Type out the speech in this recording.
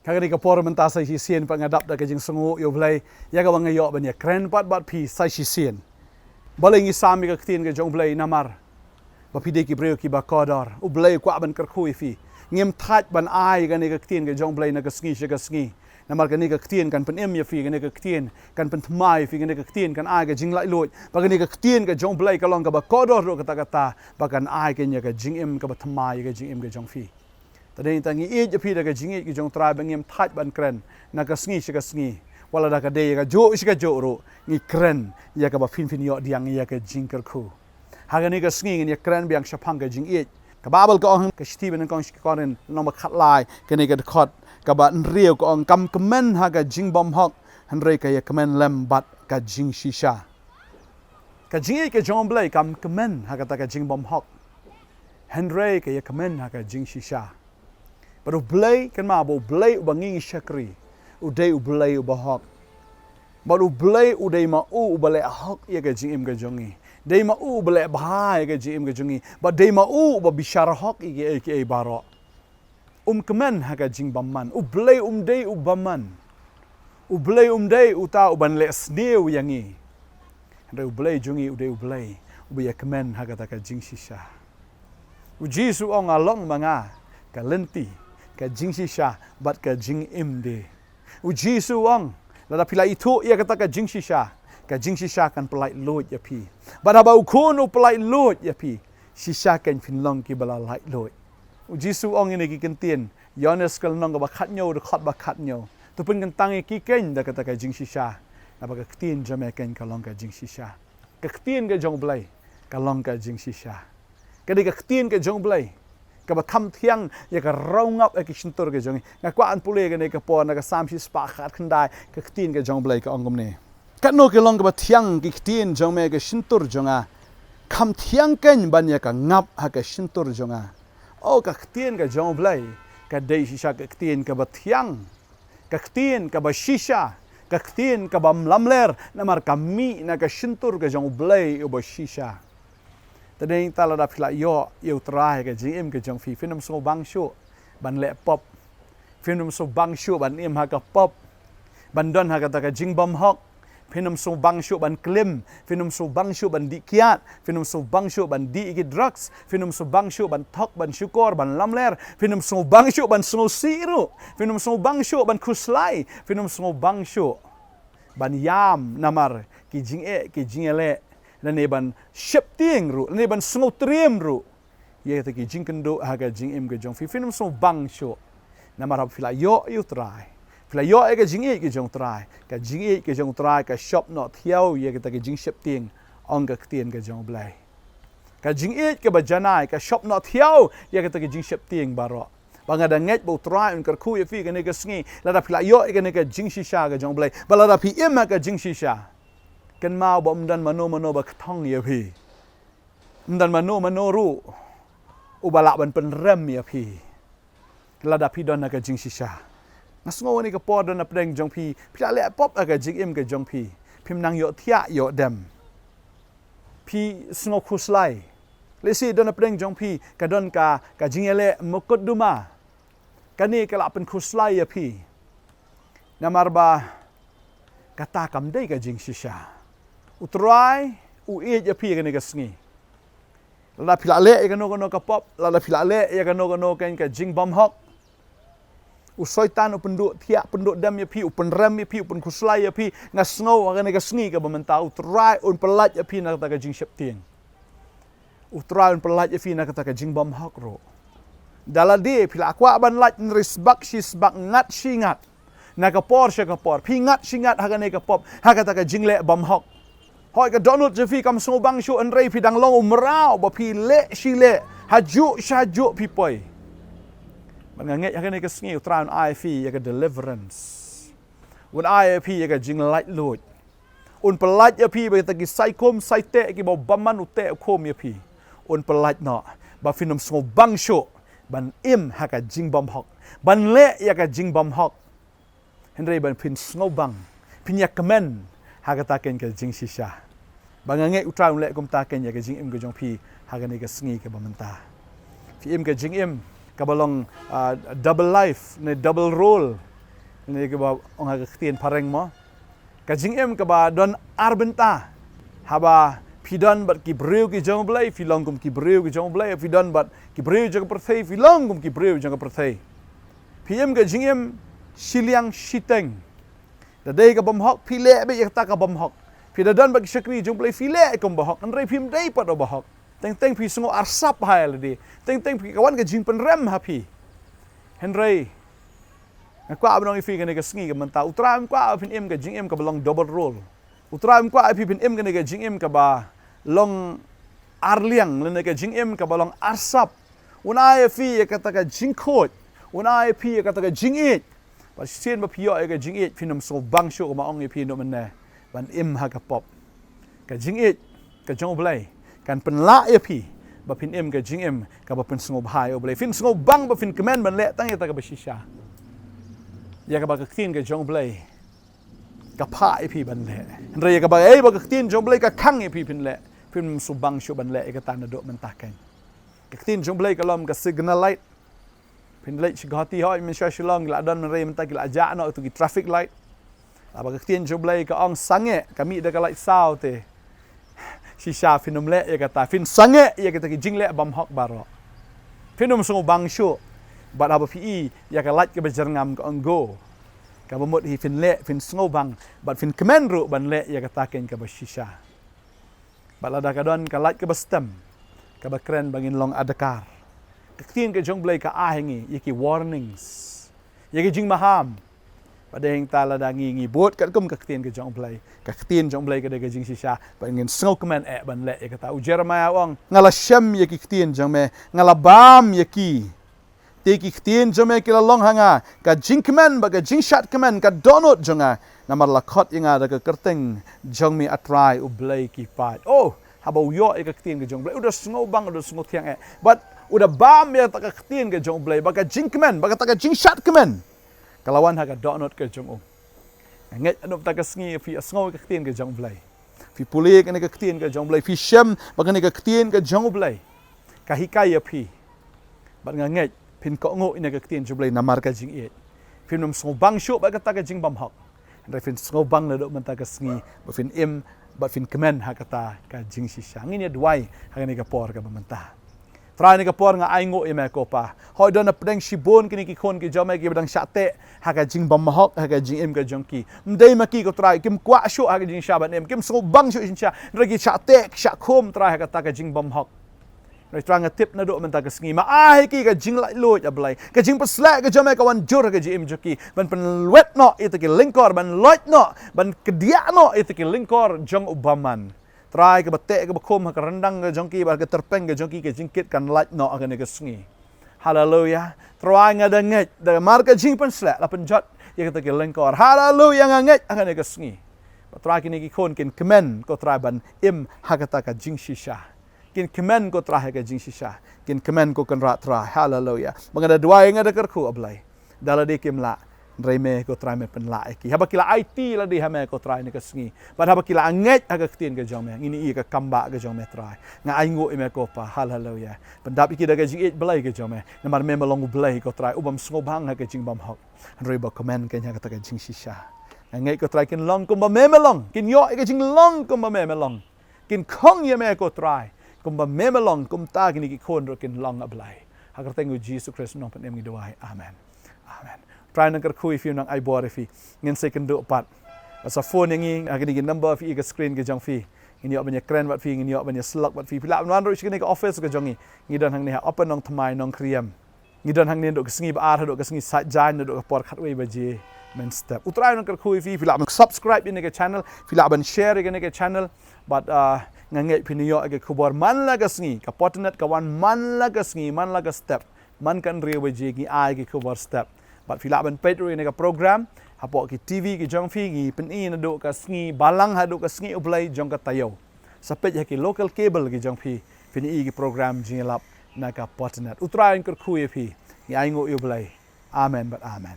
Kagani ka por menta sai sien pangadap da kajing sengu yo blai ya ka bangayo ban ya kren pat bat pi sai sien baling isami ka ktin ka jong blai namar ba pi de ki breu ki ba kodor u blai kwa ban kerkhui fi ngem that ban ai ka ni ka ktin ka jong blai na ka sngi namar ka ni ka ktin kan pen em ya fi ka ni ka ktin kan pen thmai fi ka ni ka ktin kan ai ka jing lai lot ba ka ni ka ktin ka jong blai ka long ka ba kodor ro ka ta ba kan ai ka nya ka jing em ka ba thmai ka jing em ka jong fi tadi tangi ej api da ka jingit ki jong trai bangem that ban kren na ka sngi wala da ka de ka jo ro ngi kren ya ka ba fin yo diang ya ka jingker khu haga ni ka sngi ngi kren biang shapang ka jing ej ka babal ka ong ka Steven kong koren no ma khat lai ka ni ka khot ka ba nriu ka ong kam kemen ha ka jing bom hok hanre ka ya kemen lem bat ka jing shisha ka jing ej ka jong blai kam kemen ha ka ta ka jing bom hok hanre ka ya kemen ha ka jing shisha baru blai kan ma bo blai bangi shakri udai blai bahok baru blai udai ma u balai hok ya ga jing im ga jongi dei ma u balai bahai ga jing im ga jongi ba dei ma u ba bishar hok i ke baro kemen ha ga jing bamman blai dei baman blai dei uta ban le sneu yangi dei blai jongi udai blai ya kemen ha ga ta ka jing shisha Jisu ong along manga ka lenti ka jing shisha bat ka jing im de Jisu ong la pila itu ia kata ka jing shisha kan pelai lot ya pi bada bau kono pelai lot ya pi shisha kan finlong ki bala lai lot Jisu ong ini ki kentien Yohanes kal nong ba khat nyo de khat ba khat nyo tu pun kan tangi ki ken da kata ka jing shisha na ba ka ktien jame ken ka long ka jing shisha ka ktien ka jong blai ka long ka jing shisha ka de ka ktien ka jong blai ka ba tham thiang ya ka rong up ek shintur ke jong nga kwa an pule ke ne ka por na ka sam shi spa khat khandai ka tin ke jong blai ka ongom ne ka no ke long ka ba thiang ki tin jong me ke shintur jonga kham thiang ken ban ya ka ngap ha ka shintur jonga o ka tin ka jong blai ka dei shisha ka tin ka ba thiang ka tin ka ba shisha ka tin ka ba lamler na mar kami na ka shintur ke jong blai o ba shisha tadi tala da pila yo trai ke jing im ke jong fi film so bang show ban le pop film so bang show ban im ha ka pop ban don ha ka ta ka jing bom hok film so bang show ban klim film so bang show ban di kiat film so bang show ban di ki drugs film so bang show ban thok ban syukor ban lamler film so bang show ban so siru film so bang show ban kuslai film so bang show ban yam namar ki jing ele dan ban ship tieng ru dan ban sngo triem ru ye ta ki jing kendo haga jing im ge jong fi film so bang show na marab fila yo try fila yo e ge jing e ge jong try ka jing e ge jong try ka shop not thiau ye ta ki jing ship tieng ong ga ktien ge jong blai ka jing e ge ba janai ka shop not thiau ye ta ki jing ship tieng baro banga da nget bo try un kar khu ye fi ge ne ge sngi la da fila yo e ge ne ge jing shisha ge jong blai ba la da pi im ga jing shisha kan mau ba mdan mano ba thong ya pi mdan mano ru u balak ban pen rem ya pi lada pi don ka jing shisha ngasngo ni ka por don apdeng jong pi le pop ka jing im ka jong pi phim nang yo thia yo dem pi sngo khuslai le si don apdeng jong pi ka don ka jing ele mokot duma kani ka la pen khuslai ya pi namarba kata kam dei ka jing shisha utrai e ya pi ka sngi la pila le ka no ka pop la pila le ya ka no ka jing bom hok soitan penduk thia penduk dam ya pi penrem ya pi kuslai ya pi ngasngo ka sngi ka bamenta utrai pelat ya pi na ka jing shep tieng utrai pelat ya pi na ka jing bom hok ro dalade pila akwa ban lat risbak shisbak ngat shingat na ka por pi ngat shingat ha ka pop ha ka jing le bom hok hoi ka Donald Jeffy kam so bang show an rei pidang long umrao ba pi le shile haju pi poi man nget ya ka sngi utran IFE ya ka deliverance un IFE ya ka jing light load un pelat ya pi ba ta ki saikom saite ki ba baman ute khom ya pi un pelat no ba finom so bang show ban im ha ka jing bom hok ban le ya ka jing bom hok henry ban pin snow bang pin ya kemen haga taken ke jing shisha bangange utra le kum taken ya ke jing im ke jong pi haga ne ke sngi ke bamenta fi im ke jing im ka balong double life ne double role Ini ke ba ong ketian pareng mo. Ka jing em ke ba don arbenta. Haba pidon bat ki breu ki jong blai filong kum ki breu ki jong blai pidon bat ki breu jong perthei filong kum ki breu jong perthei. PM ke jing em siliang shiteng. Da dei ka bom hok pile be yak ta ka bom hok. Pi da don bat ki shakri jong blai file kum ba hok. Andrei pim dei pat ba hok. Teng pi sungo arsap hail di. Teng pi kawan ke jing pen rem happy. Henry kwa abnong ifi kan ke sngi ke menta utram kwa pin em ke jing em ka belong double roll. Utram kwa ifi pin em kan ke jing em ka ba long arliang lene ke jing em ka balong arsap. Unai fi kata ka jing khot. Unai fi kata ka jing it. Ba sien ba pio ke jing it pinam so bang sho ma ong ifi no menne. Ban em ha ka pop. Ka jing it ka jong blai kan pen la ifi. Ba pin em ke jing em ka ba pen sngob hai oblai fin sngob bang ba fin command ban le tang ya ta ka ba shisha. Ya ka ba ka tin ke jong blai ka pha ifi ban le. Re ya ka ba ba ka tin jong blai ka khang ifi pin le. Pin subang shu ban le ka tan do man taken. Ka tin jong blai ka lom ka signal light. Pin light shi gati hoi min sha shilong la don re man ta ki la ja no tu ki traffic light. Aba ka tin jong blai ka ong sange kami da ka light sao te. Shisha finum le ya ka ta fin sange ya ka ta ki jing le bam hok baro. Finum sungu bang shu. Bat aba pi ya ka light ka ba jerngam ka onggo. Ka ba mot hi fin le fin sngo bang bat fin kemen ru ban le ya ka ta ken ka ba shisha. Bat la da ka don ka light ka ba stem. Ka ba kren bangin long adakar. Ka tin ka jong blai ka ahengi yaki warnings. Yaki jing maham. Padahing tala da ngi bot kat kum ka tin ka jong blai. Ka tin jong blai ka de ka jing shisha bangin sngo kemen ban le ya ka ta u Jeremiah wong ngala shem yaki tin jong me ngala bam yaki teki ktien jome kila long hanga ka jingkemen ba ka jingshat kemen ka donut jonga namar lakot inga da ka kerteng jongmi atrai u blai ki pat oh haba yo e ka ktien ka jong blai udah sngo bang udah sngo tiang but udah bam ya ta ka ktien ka jong blai ba ka jingkemen ba ka ta ka jingshat kemen kalawan ha ka donut ka jong nget anup ta ka sngi fi sngo ka ktien ka jong blai fi puli ka ne ka ktien ka jong blai fi shem ba ka ne ka ktien ka jong blai ka hikai ya fi ba nget pin ko ngo ina ka ktien jublai namar ka jing it pin nom so bang shu ba ka ta ka jing bam hok re fin so bang la do man ta ka sngi ba fin im ba fin kemen ha ka ta ka jing shisha ngini dwai ha ni ka por ka ba man ta tra ni ka por nga ai ngo i me ko pa hoi don na pedang shibon kini ki khon ki jome ki badang shate ha ka jing bam hok ha ka jing im ka jong ki mdei ma ki ko trai kim kwa shu ha ka jing sha ban em kim so bang shu sha re ki shate sha khom trai ha ka ta ka jing bam hok Noi tranga tip na do man ta ka sngi ma ai ki ka jing lai loi ablai ka jing pasla ka jome ka wan jur ka jim joki ban pen wet no ita ki linkor ban loit no ban kedia no ita ki linkor jong ubaman try ka bate ka bakom ka rendang ka jongki ba ka terpeng ka jongki ka jingkit kan light no ka ne ka sngi hallelujah try nga da nget da mar ka jing pasla la pen jot ya ka ki linkor hallelujah nga nget ka ne ka sngi try ki ni ki khon kin kemen ko try ban im hakata ka jing shisha kin kemen ko terahe ka jing shisha kin kemen ko kan rat terahe hallelujah mangada dua yang ada kerku ablai dala de kim la reme ko terahe me pen la ki haba kila IT la di hame ko terahe ni ka sngi bad haba kila anget aga ktien ka jome ngini i ka kamba ka jome terahe nga ai ngo me ko pa hallelujah pendap ki daga jing 8 blai ka jome namar me melong blai ko terahe ubam sngo bang ka jing bam hok roi ba komen ken ka ta ka jing shisha ngai ko terahe kin long ko ba me melong kin yo ka jing long ko ba me melong kin khong ye me ko terahe kumba memelong kumta gini ki kon rokin long ablai hagar tengu Jesus Christ no pen em doai amen amen try nang kerkhui fi nang ai bor fi ngin second do pat asa phone ngi agini gi number fi ga screen ga jong fi ngin yo banya kren wat fi ngin yo banya slok wat fi pila wan ro chini ka office ga jongi ngi don hang ne ha open nong thamai nong kriam ngi don hang ne do sngi ba ar do sngi sa jan do por khatwei ba je men step utrai nang kerkhui fi pila subscribe in ga channel pila ban share ga ga channel but ngangai piniyo age kubor man laga sngi ka potnet ka wan man laga sngi man laga step man kan rewe jegi age kubor step but fila ban petro ne ka program hapo ki TV ki jong fi gi pen i na do ka sngi balang ha do ka sngi ublai jong ka tayo sapet ya ki local cable ki jong fi pini i ki program jingilap na ka potnet utrain kur khu fi ngi ai ngo ublai amen but amen